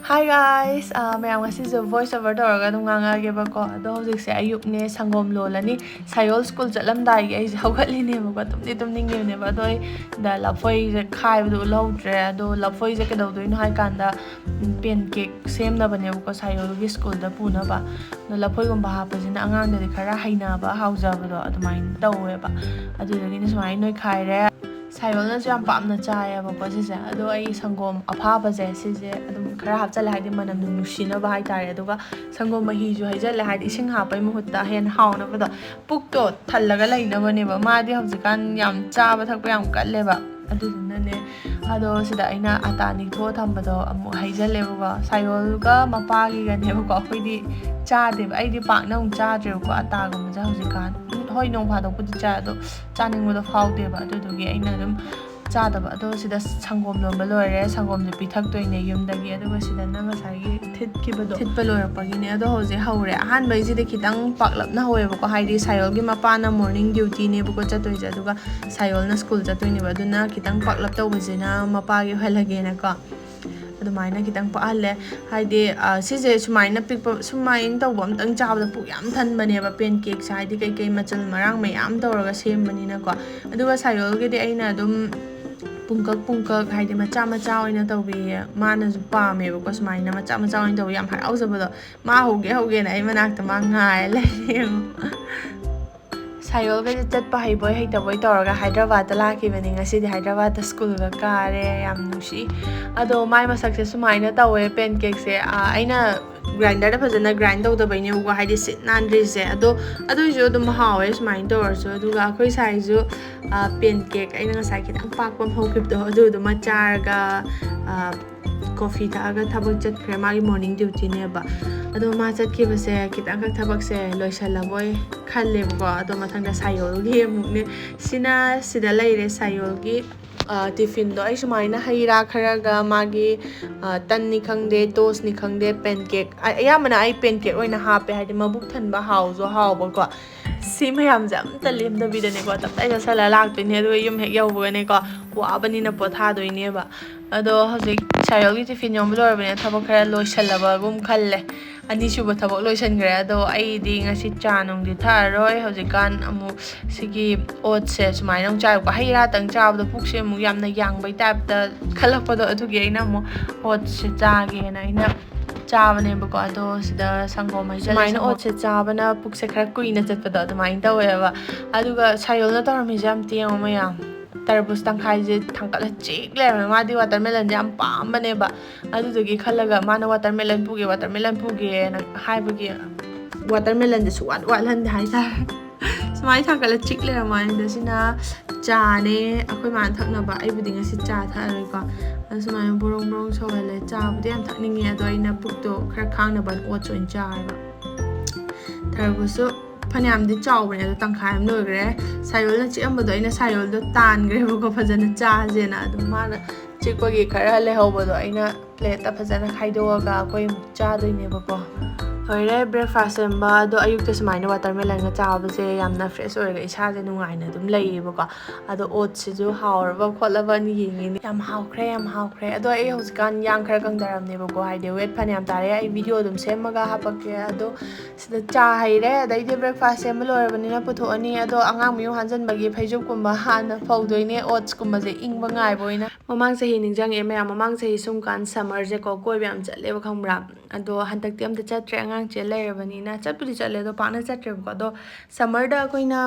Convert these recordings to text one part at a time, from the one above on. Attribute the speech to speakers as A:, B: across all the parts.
A: Hi guys, mayam ngasi jo voice over tawraga dum ngangageba ko ado hojik se ayuk ne sangom lolani sayol school chatlamdai ge ai hawgatli ne ba tumning ne ba doi da lafoi je khai bu lodre ado lafoi je ke doi no hai kanda pen cake sem na bane ko sayol gi school da puna ba no lafoi gum ba ha pa jina angang de khara haina ba hauja ba do adumain tawe ba adu de ni smai noi khai re sayolna jam pamna chaya ba ko se ado ai sangom apha ba je se je adum khara hapchal haidi manam nushina ba hai tare aduga sangom mahi ju haijal haidi ising hapai muhutta hen hauna ba do puk to thallaga laina bane ba ma di haujikan yam chaba thakpa yam kalle ba aduduna ne ado sida aina atani tho thamba do amu haijal le ba sayol ga mapa gi ga ne ba ko khoi di cha de ba ai di pak na cha je ko ata ga ma ja haujikan hoi nong pha dok pudi cha do chaning mo do phau de ba adu gi aina dum cha da ba do sida sangom lo ba lore sangom je pithak toi ne yum da gi adu ba sida na ma sai gi thit ki ba do thit pa lore pa gi ne ado hoje haure ahan bai ji de khitang paklap na hoye ba ko haidi sayol gi mapa na morning duty ne bu ko cha toi ja duga sayol na school cha toi ne ba duna khitang paklap taw ba je na mapa gi halage na ko adumaina kitang paalle haide sije sumaina pikpa sumain tawbam tang chabda pu yam than bane ba pancake saidi kai machal marang mayam tawraga sem bani na ko aduga sayol ge de aina dum pungkak haide macha oina tawbi mana ju pame ba ko sumaina macha oina taw yam harau jabado ma hoge na ai manak ta ma ngai le sayol ga chat pa hai boy hai ta boy tawraga Hyderabad ta laki bani ngasi di Hyderabad ta school ga kare yam nushi ado mai masak se sumaina tawe pancake se aina grinder da phajana grind tawda bai ne uga haidi sit nandri se ado jo dum hawe sumain tawar so aduga akhoi sai ju pancake aina ngasai kitang pakpam hokip do ado ma charga coffee ta aga thabak chat khre magi morning duty ne ba ado ma chat ki base kitang ka thabak se loisala boy khalle ba ado mathang da sayol gi mukne sida laire sayol gi tiffin do ai sumaina haira khara ga magi tan ni khangde toast ni khangde pancake ayamana ai pancake oina hape haidi mabuk than ba haw ba ko si mayam jam talim da bidane ko tap ai sala lak to ne do yum hek yaw ba ne ko wa bani na potha do ne ba ado hojik sayol gi tiffin yom lor bane thabak khara loisala ba gum khalle ani suba thabak loisan gre ado ai di ngasi cha nong di tharoi hojikan amu sigi oat se sumai nong cha ko haira tang cha da puk se mu yamna yang bai tap da khalak pa do adu gi aina mu oat se cha ge na ina chabane ba ko ado sida sangom mai jal mai na oat se chabana puk se khara kuina chat pa do adu mai ta we ba aduga sayol na tar mi jam tiang ma yang tarbus tang khai je thangkala chik le ma di watermelon jam pam bane ba adu dugi khalaga mana watermelon puge na hai bugi watermelon de suat lan hai ta smai thangkala chik le ma inda sina cha ne akhoi man thakna ba ai buding asi cha tha roi ko smai borong so le cha budi am thakningi ado ina pukto khara khang na ban o choin cha ba tarbusu phanyam di chaw bane do tangkhai am logre sayol na chi am do ina sayol do tan gre ko phajana cha je na do ma chikwa gi khara le ho do ina plate ta phajana khaido ga koi cha do ne ba ko hoire breakfast ba do ayuk ta smaina watermelon ga cha ba je yamna fresh oi ga isa je nungai na dum lei ba ko ado oat si ju haur ba khola ba ni yin yam haukre ado ai hoskan yang khara kang daram ne ba ko haide wet phanyam tare ai video dum semaga hapake ado sida cha haire dai de breakfast sem lor bani na putho ani ado angang miu hanjan bagi phaijup kumba hana faudoi ne oats kumba je ing ba ngai boina mamang sahi ningjang e mayam mamang sahi sum kan summer je ko koi byam chatle ba khambra ado hantak ti am ta chatre angang che le bani na chatpuli chatle do pa na chatre ko do summer da koina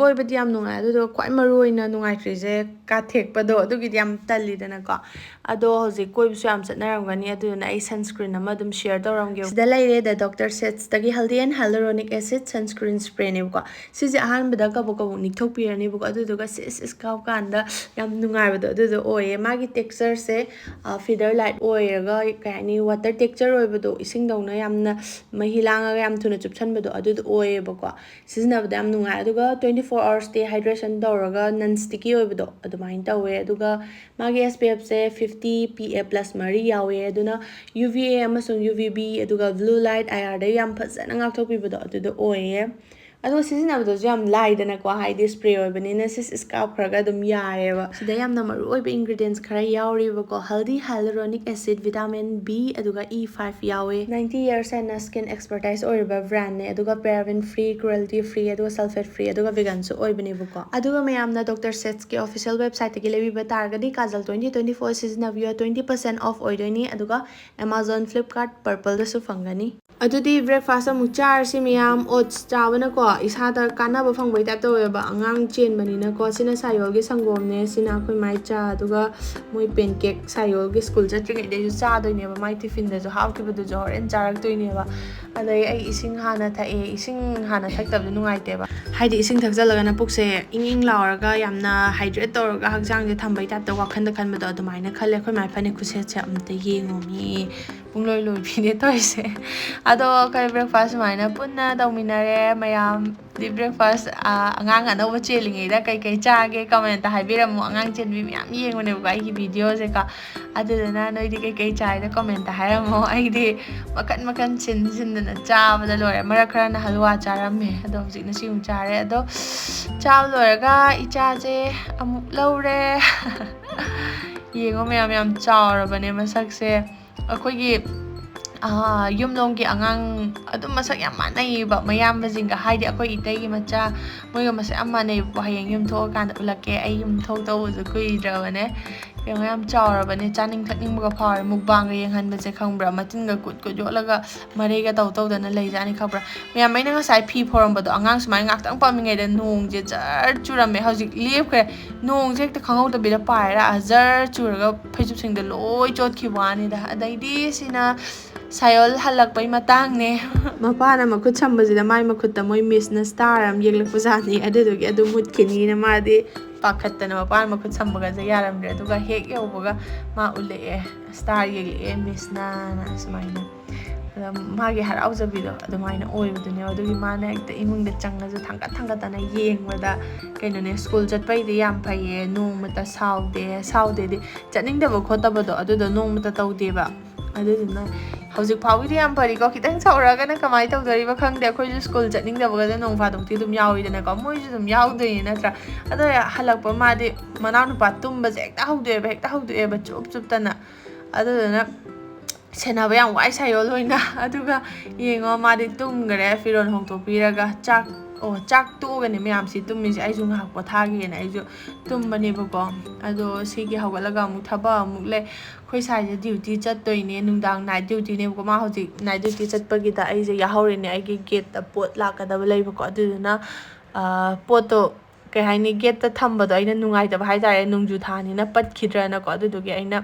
A: koi ba diam nungai ado do kwai maroi na nungai tri je ka thek pa do adu gi diam tali dana ko ado hoji koi bu yam chatnaram gani adu na ai sunscreen ama dum share tawram ge sida laire the doctor sets tagi healthy and hyaluronic acid sunscreen spray ne ko si je ahan bada ka bo ni thok pi ani bu adu do ga sis ka kan da yam nungai ba do adu do oye magi texture se feather light oye ga kai ni water texture oi ba do ising dong na yamna mahilanga ga yam thuna chupchan ba do adu do oye ba ko sizna ba yam nungai adu ga 24 hours stay hydration dawraga non sticky oi ba do adu main tawe adu ga magi SPF se 50 PA+ mari yawe aduna UVA amasung UVB adu ga blue light IR da yam phajana ngak thok pi ba do adu do oye ꯑꯗꯣ ꯁꯤꯖꯤꯟꯅꯕꯗꯁꯨ ꯌꯥꯝ ꯂꯥꯏꯗꯅꯀꯣ ꯍꯥꯏꯗꯤ spray ꯑꯣꯏꯕꯅꯤꯅ ꯁꯤꯁ ꯀꯥꯞꯈ꯭ꯔꯒ ꯑꯗꯨꯝ ꯌꯥꯔꯦꯕ ꯁꯤꯗ ꯌꯥꯝꯅ ꯃꯔꯨꯑꯣꯏꯕ ꯏꯟꯒ꯭ꯔꯤꯗꯤꯌꯦꯟꯁ ꯈꯔ ꯌꯥꯎꯔꯤꯕꯀꯣ ꯍꯜꯗꯤ ꯍꯥꯏꯂꯨꯔꯣꯅꯤꯛ ꯑꯦꯁꯤड ꯚꯤꯇꯥꯃꯤन B ꯑꯗꯨꯒ E5 ꯌꯥꯎꯋꯦ 90 years ꯍꯦꯟꯅ ꯁ꯭ꯀꯤꯟ ꯑꯦꯛꯁꯄꯔꯇꯥꯏꯁ ꯑꯣꯏꯔꯤꯕ ꯕ꯭ꯔꯥꯟꯅꯦ ꯑꯗꯨꯒ ꯄꯦꯔꯥꯕꯤꯟ ꯐ꯭ꯔꯤ ꯀ꯭ꯔꯨꯑꯦꯜꯇꯤ ꯐ꯭ꯔꯤ ꯑꯗꯨꯒ ꯁꯜꯐꯦꯠ ꯐ꯭ꯔꯤ ꯑꯗꯨꯒ ꯚꯤꯒꯟꯁꯨ ꯑꯣꯏꯕꯅꯦꯕꯀꯣ ꯑꯗꯨꯒ ꯃꯌꯥꯝꯅ ꯗꯣꯛꯇꯔ ꯁꯦꯠꯁꯀꯤ ꯑꯣꯐꯤꯁꯤꯌꯦꯜ ꯋꯦꯕꯁꯥꯏꯠꯇꯒꯤ ꯂꯩꯕꯤꯕ ꯇꯥꯔꯒꯗꯤ ꯀꯥꯖꯜ 2024 ꯁꯤꯖꯤꯟꯅꯕꯤꯌꯣ 20% ꯑꯣꯐ ꯑꯣꯏꯗꯣꯏꯅꯤ ꯑꯗꯨꯒ ꯑꯦꯃꯥꯖꯣꯟ ꯐ꯭ꯂꯤꯞꯀꯥꯔꯠ ꯄꯔꯄꯜꯗꯁꯨ ꯐꯪꯒꯅꯤ ꯑꯗꯨꯗꯤ ꯕ꯭ꯔꯦꯛꯐꯥꯁ ꯑꯃꯨꯛ ꯆꯥꯔꯁꯤ ꯃꯌꯥꯝ ꯑꯣꯠꯁ ꯆꯥꯕꯅꯀꯣ ꯏꯁꯥꯗ ꯀꯥꯟꯅꯕ ꯐꯪꯕꯩ ꯇꯥꯏꯞ ꯇꯧꯋꯦꯕ ꯑꯉꯥꯡ ꯆꯦꯟꯕꯅꯤꯅꯀꯣ ꯁꯤꯅ ꯁꯥꯌꯣꯜꯒꯤ ꯁꯪꯒꯣꯝꯅꯦ ꯁꯤꯅ ꯑꯩꯈꯣꯏ ꯃꯥꯏ ꯆꯥ ꯑꯗꯨꯒ ꯃꯣꯏ ꯄꯦꯟꯀꯦꯛ ꯁꯥꯌꯣꯜꯒꯤ ꯁ꯭ꯀꯨꯜ ꯆꯠꯇ꯭ꯔꯤꯉꯩꯗꯩꯁꯨ ꯆꯥꯗꯣꯏꯅꯦꯕ ꯃꯥꯏ ꯇꯤꯐꯤꯟꯗꯁꯨ ꯍꯥꯞꯈꯤꯕꯗꯨꯁꯨ ꯍꯣꯔꯦꯟ ꯆꯥꯔꯛꯇꯣꯏꯅꯦꯕ ꯑꯗꯩ ꯑꯩ ꯏꯁꯤꯡ ꯍꯥꯟꯅ ꯊꯛꯑꯦ ꯏꯁꯤꯡ ꯍꯥꯟꯅ ꯊꯛꯇꯕꯗꯤ ꯅꯨꯡꯉꯥꯏꯇꯦꯕ ꯍꯥꯏꯗꯤ ꯏꯁꯤꯡ ꯊꯛꯆꯜꯂꯒꯅ ꯄꯨꯛꯁꯦ ꯏꯪ ꯂꯥꯎꯔꯒ ꯌꯥꯝꯅ ꯍꯥꯏꯗ꯭ꯔꯦꯠ ꯇꯧꯔꯒ ꯍꯛꯆꯥꯡꯁꯦ ꯊꯝꯕꯩ ꯇꯥꯏꯞꯇ ꯋꯥꯈꯟꯗ ꯈꯟꯕꯗꯣ ꯑꯗꯨꯃꯥꯏꯅ ꯈꯜꯂꯦ ꯑꯩꯈꯣꯏ ꯃꯥꯏ ꯐꯅꯦꯛ ꯈꯨꯁꯦꯠꯁꯦ ꯑꯝꯇ ꯌꯦꯡꯉꯣꯃꯤ ꯄꯨꯡꯂꯣꯏ ꯂꯣꯏꯕꯤꯅꯦ ꯇꯧꯔꯤꯁꯦ ꯑꯗꯣ ꯑꯩꯈꯣꯏ ꯕ꯭ꯔꯦꯛꯐꯥꯁ ꯁꯨꯃꯥꯏꯅ ꯄꯨꯟꯅ ꯇꯧꯃꯤꯟꯅꯔꯦ ꯃꯌꯥꯝꯗꯤ ꯕ꯭ꯔꯦꯛꯐꯥꯁ ꯑꯉꯥꯡ ꯑꯅꯧꯕ ꯆꯦꯜꯂꯤꯉꯩꯗ ꯀꯩꯀꯩ ꯆꯥꯒꯦ ꯀꯃꯦꯟꯇ ꯍꯥꯏꯕꯤꯔꯝꯃꯣ ꯑꯉꯥꯡ ꯆꯦꯟꯕꯤ ꯃꯌꯥꯝ ꯌꯦꯡꯕꯅꯦꯕꯀꯣ ꯑꯩꯒꯤ ꯚꯤꯗꯤꯑꯣꯁꯦꯀꯣ ꯑꯗꯨꯗꯨꯅ ꯅꯣꯏꯗꯤ ꯀꯩꯀꯩ ꯆꯥꯏꯗꯣ ꯀꯃꯦꯟꯇ ꯍꯥꯏꯔꯝꯃꯣ ꯑꯩꯗꯤ ꯃꯈꯟ ꯃꯈꯟ ꯁꯤꯟꯗꯅ ꯆꯥꯕꯗ ꯂꯣꯏꯔꯦ ꯃꯔꯛ ꯈꯔꯅ ꯍꯜꯋꯥ ꯆꯥꯔꯝꯃꯦ ꯑꯗꯣ ꯍꯧꯖꯤꯛꯅ ꯁꯤꯃꯨꯛ ꯆꯥꯔꯦ ꯑꯗꯣ ꯆꯥꯕ ꯂꯣꯏꯔꯒ ꯏꯆꯥꯁꯦ ꯑꯃꯨꯛ ꯂꯧꯔꯦ ꯌꯦꯡꯉꯣ ꯃꯌꯥꯝ ꯌꯥꯝ ꯆꯥꯎꯔꯕꯅꯦ ꯃꯁꯛꯁꯦ ꯑꯩꯈꯣꯏꯒꯤ ꯌꯨꯝꯂꯣꯝꯒꯤ ꯑꯉꯥꯡ ꯑꯗꯨꯝ ꯃꯁꯛ ꯌꯥꯝ ꯃꯥꯟꯅꯩꯌꯦꯕ ꯃꯌꯥꯝꯕꯁꯤꯡꯒ ꯍꯥꯏꯗꯤ ꯑꯩꯈꯣꯏ ꯏꯇꯩꯒꯤ ꯃꯆꯥ ꯃꯣꯏꯒ ꯃꯁꯛ ꯌꯥꯝ ꯃꯥꯟꯅꯩꯕꯀꯣ ꯍꯌꯦꯡ ꯌꯨꯝ ꯊꯣꯛꯑꯀꯥꯟꯗ ꯎꯠꯂꯛꯀꯦ ꯑꯩ ꯌꯨꯝ ꯊꯣꯛꯇꯧꯕꯁꯨ ꯀꯨꯏꯗ꯭ꯔꯕꯅꯦ ꯌꯦꯡꯉꯣ ꯌꯥꯝ ꯆꯥꯎꯔꯕꯅꯦ ꯆꯥꯅꯤꯡ ꯊꯛꯅꯤꯡꯕꯒ ꯐꯥꯎꯔꯦ ꯃꯨꯛꯕꯥꯡꯒ ꯌꯦꯡꯍꯟꯕꯁꯦ ꯈꯪꯕ꯭ꯔꯥ ꯃꯆꯤꯟꯒ ꯀꯨꯠ ꯌꯣꯠꯂꯒ ꯃꯔꯩꯒ ꯇꯧꯗꯅ ꯂꯩꯖꯥꯅꯤ ꯈꯪꯕ꯭ꯔꯥ ꯃꯌꯥꯝ ꯑꯩꯅ ꯉꯁꯥꯏ ꯐꯤ ꯐꯧꯔꯝꯕꯗꯣ ꯑꯉꯥꯡ ꯁꯨꯃꯥꯏꯅ ꯉꯥꯛꯇꯪ ꯄꯥꯝꯃꯤꯉꯩꯗ ꯅꯣꯡꯁꯦ ꯖꯔ ꯆꯨꯔꯝꯃꯦ ꯍꯧꯖꯤꯛ ꯂꯦꯞꯈ꯭ꯔꯦ ꯅꯣꯡꯁꯦ ꯍꯦꯛꯇ ꯈꯪꯍꯧꯗꯕꯤꯗ ꯄꯥꯏꯔ ꯖꯔ ꯆꯨꯔꯒ ꯐꯩꯖꯨꯞꯁꯤꯡꯗꯣ ꯂꯣꯏ ꯆꯣꯠꯈꯤꯕ ꯋꯥꯅꯤꯗ ꯑꯗꯩꯗꯤ ꯁꯤꯅ ꯁꯥꯌꯣꯜ ꯍꯜꯂꯛꯄꯩ ꯃꯇꯥꯡꯅꯦ ꯃꯄꯥꯅ ꯃꯈꯨꯠ ꯁꯝꯕꯁꯤꯗ ꯃꯥꯏ ꯃꯈꯨꯠꯇ ꯃꯣꯏ ꯃꯤꯁꯅ ꯁ꯭ꯇꯥꯔ ꯑꯃ ꯌꯦꯛꯂꯛꯄꯖꯥꯠꯅꯤ ꯑꯗꯨꯗꯨꯒꯤ ꯑꯗꯨ ꯃꯨꯠꯈꯤꯅꯤꯅ ꯃꯥꯗꯤ ꯄꯥꯈꯠꯇꯅ ꯃꯄꯥꯅ ꯃꯈꯨꯠ ꯁꯝꯕꯒꯁꯦ ꯌꯥꯔꯝꯗ꯭ꯔꯦ ꯑꯗꯨꯒ ꯍꯦꯛ ꯌꯧꯕꯒ ꯃꯥ ꯎꯠꯂꯛꯑꯦ ꯁ꯭ꯇꯥꯔ ꯌꯦꯛꯂꯛꯑꯦ ꯃꯤꯁꯅ ꯁꯨꯃꯥꯏꯅ ꯑꯗ ꯃꯥꯒꯤ ꯍꯔꯥꯎꯖꯕꯤꯗꯣ ꯑꯗꯨꯃꯥꯏꯅ ꯑꯣꯏꯕꯗꯨꯅꯦꯕ ꯑꯗꯨꯒꯤ ꯃꯥꯅ ꯍꯦꯛꯇ ꯏꯃꯨꯡꯗ ꯆꯪꯉꯁꯨ ꯊꯥꯡꯒꯠꯇꯅ ꯌꯦꯡꯕꯗ ꯀꯩꯅꯣꯅꯦ ꯁ꯭ꯀꯨꯜ ꯆꯠꯄꯩꯗꯤ ꯌꯥꯝ ꯐꯩꯌꯦ ꯅꯣꯡꯃꯇ ꯁꯥꯎꯗꯦꯗꯤ ꯆꯠꯅꯤꯡꯗꯕ ꯈꯣꯠꯇꯕꯗꯣ ꯑꯗꯨꯗꯣ ꯅꯣꯡꯃꯇ ꯇꯧꯗꯦꯕ ꯑꯗꯨꯗꯨꯅ ꯍꯧꯖꯤꯛ ꯐꯥꯎꯒꯤꯗꯤ ꯌꯥꯝ ꯐꯔꯤꯀꯣ ꯈꯤꯇꯪ ꯁꯥꯎꯔꯛꯑꯒꯅ ꯀꯃꯥꯏꯅ ꯇꯧꯗꯣꯔꯤꯕ ꯈꯪꯗꯦ ꯑꯩꯈꯣꯏꯁꯨ ꯁ꯭ꯀꯨꯜ ꯆꯠꯅꯤꯡꯗꯕꯒꯗ ꯅꯣꯡ ꯐꯥꯗꯣꯛꯇꯤ ꯑꯗꯨꯝ ꯌꯥꯎꯋꯤꯗꯅꯀꯣ ꯃꯣꯏꯁꯨ ꯑꯗꯨꯝ ꯌꯥꯎꯗꯣꯏꯅꯤ ꯅꯠꯇ꯭ꯔꯥ ꯑꯗꯣ ꯍꯜꯂꯛꯄ ꯃꯥꯗꯤ ꯃꯅꯥꯎꯅꯨꯄꯥ ꯇꯨꯝꯕꯁꯦ ꯍꯦꯛꯇ ꯍꯧꯗꯣꯛꯑꯦꯕ ꯆꯨꯞꯇꯅ ꯑꯗꯨꯗꯨꯅ ꯁꯦꯟꯅꯕ ꯌꯥꯝ ꯋꯥꯏ ꯁꯥꯌꯣꯜ ꯑꯣꯏꯅ ꯑꯗꯨꯒ ꯌꯦꯡꯉꯣ ꯃꯥꯗꯤ ꯇꯨꯝꯈꯔꯦ ꯐꯤꯔꯣꯜ ꯍꯣꯡꯗꯣꯛꯄꯤꯔꯒ ꯆꯥꯛ ꯇꯣꯛꯑꯒꯅꯦ ꯃꯌꯥꯝꯁꯤ ꯇꯨꯝꯃꯤꯁꯦ ꯑꯩꯁꯨ ꯉꯥꯏꯍꯥꯛ ꯄꯣꯊꯥꯒꯦꯅ ꯑꯩꯁꯨ ꯇꯨꯝꯕꯅꯦꯕꯀꯣ ꯑꯗꯣ ꯁꯤꯒꯤ ꯍꯧꯒꯠꯂꯒ ꯑꯃꯨꯛ ꯊꯕꯛ ꯑꯃꯨꯛ ꯂꯩ ꯑꯩꯈꯣꯏ ꯁꯥꯏꯁꯦ ꯗ꯭ꯌꯨꯇꯤ ꯆꯠꯇꯣꯏꯅꯦ ꯅꯨꯡꯗꯥꯡ ꯅꯥꯏꯠ ꯗ꯭ꯌꯨꯇꯤꯅꯦꯕꯀꯣ ꯃꯥ ꯍꯧꯖꯤꯛ ꯅꯥꯏꯠ ꯗ꯭ꯌꯨꯇꯤ ꯆꯠꯄꯒꯤꯗ ꯑꯩꯁꯦ ꯌꯥꯍꯧꯔꯤꯅꯦ ꯑꯩꯒꯤ ꯒꯦꯠꯇ ꯄꯣꯠ ꯂꯥꯛꯀꯗꯕ ꯂꯩꯕꯀꯣ ꯑꯗꯨꯗꯨꯅ ꯄꯣꯠꯇꯣ ꯀꯩ ꯍꯥꯏꯅꯤ ꯒꯦꯠꯇ ꯊꯝꯕꯗꯣ ꯑꯩꯅ ꯅꯨꯡꯉꯥꯏꯇꯕ ꯍꯥꯏꯇꯥꯔꯦ ꯅꯣꯡꯖꯨ ꯊꯥꯅꯤꯅ ꯄꯠꯈꯤꯗ꯭ꯔꯅꯀꯣ ꯑꯗꯨꯗꯨꯒꯤ ꯑꯩꯅ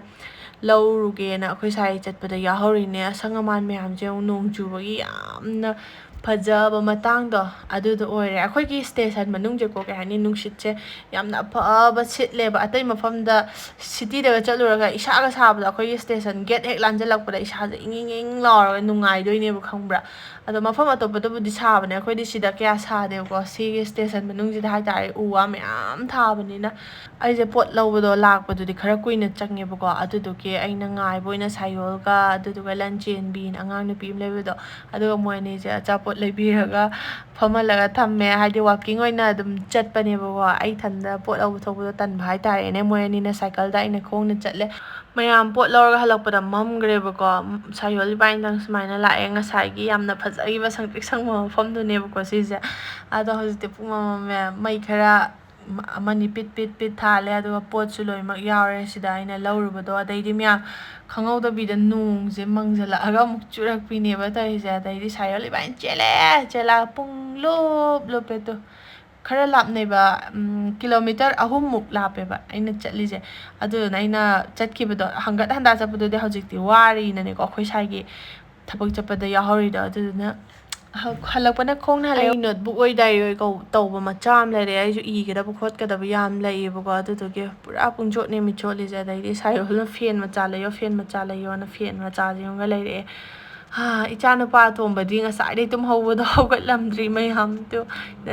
A: ꯂꯧꯔꯨꯒꯦꯅ ꯑꯩꯈꯣꯏ ꯁꯥꯏ ꯆꯠꯄꯗ ꯌꯥꯍꯧꯔꯤꯅꯦ ꯑꯁꯪ ꯑꯃꯥꯟ ꯃꯌꯥꯝꯁꯦ ꯑꯃꯨꯛ ꯅꯣꯡ ꯆꯨꯕꯒꯤ ꯌꯥꯝꯅ ꯐꯖꯕ ꯃꯇꯥꯡꯗꯣ ꯑꯗꯨꯗꯣ ꯑꯣꯏꯔꯦ ꯑꯩꯈꯣꯏꯒꯤ ꯁ꯭ꯇꯦꯁꯟ ꯃꯅꯨꯡꯁꯦꯀꯣ ꯀꯩ ꯍꯥꯏꯅꯤ ꯅꯨꯡꯁꯤꯠꯁꯦ ꯌꯥꯝꯅ ꯑꯐꯕ ꯁꯤꯠꯂꯦꯕ ꯑꯇꯩ ꯃꯐꯝꯗ ꯁꯤꯇꯤꯗꯒ ꯆꯠꯂꯨꯔꯒ ꯏꯁꯥꯒ ꯁꯥꯕꯗꯣ ꯑꯩꯈꯣꯏꯒꯤ ꯁ꯭ꯇꯦꯁꯟ ꯒꯦꯠ ꯍꯦꯛ ꯂꯥꯟꯖꯜꯂꯛꯄꯗ ꯏꯁꯥꯁꯦ ꯏꯪ ꯂꯥꯎꯔꯒ ꯅꯨꯡꯉꯥꯏꯗꯣꯏꯅꯦꯕ ꯈꯪꯕ꯭ꯔꯥ ꯑꯗꯣ ꯃꯐꯝ ꯑꯇꯣꯞꯄꯗꯕꯨꯗꯤ ꯁꯥꯕꯅꯦ ꯑꯩꯈꯣꯏꯗꯤ ꯁꯤꯗꯀꯌꯥ ꯁꯥꯗꯦꯕꯀꯣ ꯁꯤꯒꯤ ステーション ꯃꯅꯨꯡꯁꯤꯗ ꯍꯥꯏꯇꯥꯔꯦ ꯎ ꯋꯥ ꯃꯌꯥꯝ ꯊꯥꯕꯅꯤꯅ ꯑꯩꯁꯦ ꯄꯣꯠ ꯂꯧꯕꯗꯣ ꯂꯥꯛꯄꯗꯨꯗꯤ ꯈꯔ ꯀꯨꯏꯅ ꯆꯪꯉꯦꯕꯀோ ꯑꯗꯨꯗꯨꯒꯤ ꯑꯩꯅ ꯉꯥꯏꯕ ꯑꯣꯏꯅ ꯁꯥꯌꯣꯜꯒ ꯑꯗꯨꯗꯨꯒ ꯂꯟꯆꯦꯟꯕꯤꯅ ꯑꯉꯥꯡ ꯅꯨꯄꯤ ꯑꯃ ꯂꯩꯕꯗꯣ ꯑꯗꯨꯒ ꯃꯣꯏ ꯑꯅꯤꯁꯦ ꯑꯆꯥꯄꯣꯠ ꯂꯩꯕꯤꯔꯒ ꯐꯝꯍꯜꯂꯒ ꯊꯝꯃꯦ ꯍꯥꯏꯗꯤ ꯋꯥꯛꯀꯤꯡ ꯑꯣꯏꯅ ꯑꯗꯨꯝ ꯆꯠꯄꯅꯦꯕꯀꯣ ꯑꯩ ꯏꯊꯟꯗ ꯄꯣꯠ ꯂꯧꯕ ꯊꯣꯛꯄꯗꯣ ꯇꯟꯕ ꯍꯥꯏꯇꯥꯔꯦꯅꯦ ꯃꯣꯏ ꯑꯅꯤꯅ ꯁꯥꯏꯀꯜꯗ ꯑꯩꯅ ꯈꯣꯡꯅ ꯆꯠꯂꯦ ꯃꯌꯥꯝ ꯄꯣꯠ ꯂꯧꯔꯒ ꯍꯜꯂꯛꯄꯗ ꯃꯝꯈ꯭ꯔꯦꯕꯀꯣ ꯁꯥꯌꯣꯜ ꯏꯕꯥꯅꯤꯗꯪ ꯁꯨꯃꯥꯏꯅ ꯂꯥꯛꯑꯦ ꯉꯁꯥꯏꯒꯤ ꯌꯥꯝꯅ ꯐꯖꯈꯤꯕ ꯁꯪꯇ꯭ꯔꯤꯛ ꯁꯪꯕ ꯃꯐꯝꯗꯨꯅꯦꯕꯀꯣ ꯁꯤꯁꯦ ꯑꯗꯣ ꯍꯧꯖꯤꯛꯇꯤ ꯄꯨꯡ ꯃꯝꯃꯦ ꯃꯩ ꯈꯔ ꯑꯃꯅꯤ ꯄꯤꯠ ꯊꯥꯜꯂꯦ ꯑꯗꯨꯒ ꯄꯣꯠꯁꯨ ꯂꯣꯏꯅꯃꯛ ꯌꯥꯎꯔꯦ ꯁꯤꯗ ꯑꯩꯅ ꯂꯧꯔꯨꯕꯗꯣ ꯑꯗꯩꯗꯤ ꯃꯌꯥꯝ ꯈꯪꯍꯧꯗꯕꯤꯗ ꯅꯣꯡꯁꯦ ꯃꯪꯖꯜꯂꯛꯑꯒ ꯑꯃꯨꯛ ꯆꯨꯔꯛꯄꯤꯅꯦꯕ ꯇꯧꯔꯤꯁꯦ ꯑꯗꯩꯗꯤ ꯁꯥꯌꯣꯜ ꯏꯕꯥꯅꯤ ꯆꯦꯜꯂꯒ ꯄꯨꯡ ꯂꯨꯞꯄꯦ ꯇꯨ ꯈꯔ ꯂꯥꯞꯅꯩꯕ ꯀꯤꯂꯣꯃꯤꯇꯔ 3ꯃꯨꯛ ꯂꯥꯞꯄꯦꯕ ꯑꯩꯅ ꯆꯠꯂꯤꯁꯦ ꯑꯗꯨꯗꯨꯅ ꯑꯩꯅ ꯆꯠꯈꯤꯕꯗꯣ ꯍꯪꯒꯠ ꯍꯟꯗꯥ ꯆꯠꯄꯗꯨꯗꯤ ꯍꯧꯖꯤꯛꯇꯤ ꯋꯥꯔꯤꯅꯅꯦꯀꯣ ꯑꯩꯈꯣꯏ ꯁꯥꯏꯒꯤ ꯊꯕꯛ ꯆꯠꯄꯗ ꯌꯥꯎꯍꯧꯔꯤꯗꯣ ꯑꯗꯨꯗꯨꯅ ꯍꯜꯂꯛꯄꯅ ꯈꯣꯡꯅ ꯍꯜꯂꯛꯑꯦ ꯑꯩ ꯅꯣꯠꯕꯨꯛ ꯑꯣꯏ ꯗꯥꯏꯔꯤ ꯑꯣꯏ ꯇꯧꯕ ꯃꯆꯥ ꯑꯃ ꯂꯩꯔꯦ ꯑꯩꯁꯨ ꯏꯒꯗꯕ ꯈꯣꯠꯀꯗꯕ ꯌꯥꯝ ꯂꯩꯌꯦꯕꯀꯣ ꯑꯗꯨꯗꯨꯒꯤ ꯄꯨꯔꯥ ꯄꯨꯡꯆꯣꯠꯅꯦ ꯃꯤꯠꯆꯣꯠꯂꯤꯁꯦ ꯑꯗꯩꯗꯤ ꯁꯥꯌꯣꯜꯅ ꯐꯦꯟ ꯃꯆꯥ ꯂꯩꯌꯣꯅ ꯐꯦꯟ ꯃꯆꯥꯁꯦ ꯑꯃꯒ ꯂꯩꯔꯛꯑꯦ ꯏꯆꯥ ꯅꯨꯄꯥ ꯑꯇꯣꯝꯕꯗꯤ ꯉꯁꯥꯏꯗꯩ ꯇꯨꯝꯍꯧꯕꯗꯣ ꯍꯧꯒꯠꯂꯝꯗ꯭ꯔꯤ ꯃꯌꯥꯝꯗꯨ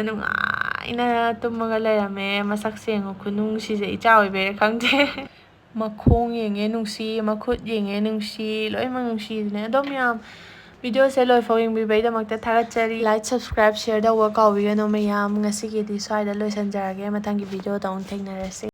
A: ꯅꯨꯡꯉꯥꯏꯅ ꯇꯨꯝꯃꯒ ꯂꯩꯔꯝꯃꯦ ꯃꯁꯛꯁꯦ ꯌꯦꯡꯉꯣ ꯈꯨꯅꯨꯡꯁꯤꯁꯦ ꯏꯆꯥ ꯑꯣꯏꯕꯩꯔꯥ ꯈꯪꯗꯦ ꯃꯈꯣꯡ ꯌꯦꯡꯉꯦ ꯅꯨꯡꯁꯤ ꯃꯈꯨꯠ ꯌꯦꯡꯉꯦ ꯅꯨꯡꯁꯤ ꯂꯣꯏꯅꯃꯛ ꯅꯨꯡꯁꯤꯗꯨꯅꯦ ꯑꯗꯣ ꯃꯌꯥꯝ ꯚꯤꯗꯤꯑꯣꯁꯦ ꯂꯣꯏꯐꯥꯎ ꯌꯦꯡꯕꯤꯕꯩꯗꯃꯛꯇ ꯊꯥꯒꯠꯆꯔꯤ ꯂꯥꯏꯛ ꯁꯕꯁꯀ꯭ꯔꯥꯏꯕ ꯁꯦꯌꯔ ꯇꯧꯕ ꯀꯥꯎꯕꯤꯒꯅꯨ ꯃꯌꯥꯝ ꯉꯁꯤꯒꯤꯗꯤ ꯁ꯭ꯋꯥꯏꯗ ꯂꯣꯏꯁꯤꯟꯖꯔꯒꯦ ꯃꯊꯪꯒꯤ ꯚꯤꯗꯤꯑꯣꯗ ꯑꯃꯨꯛ ꯊꯦꯡꯅꯔꯁꯤ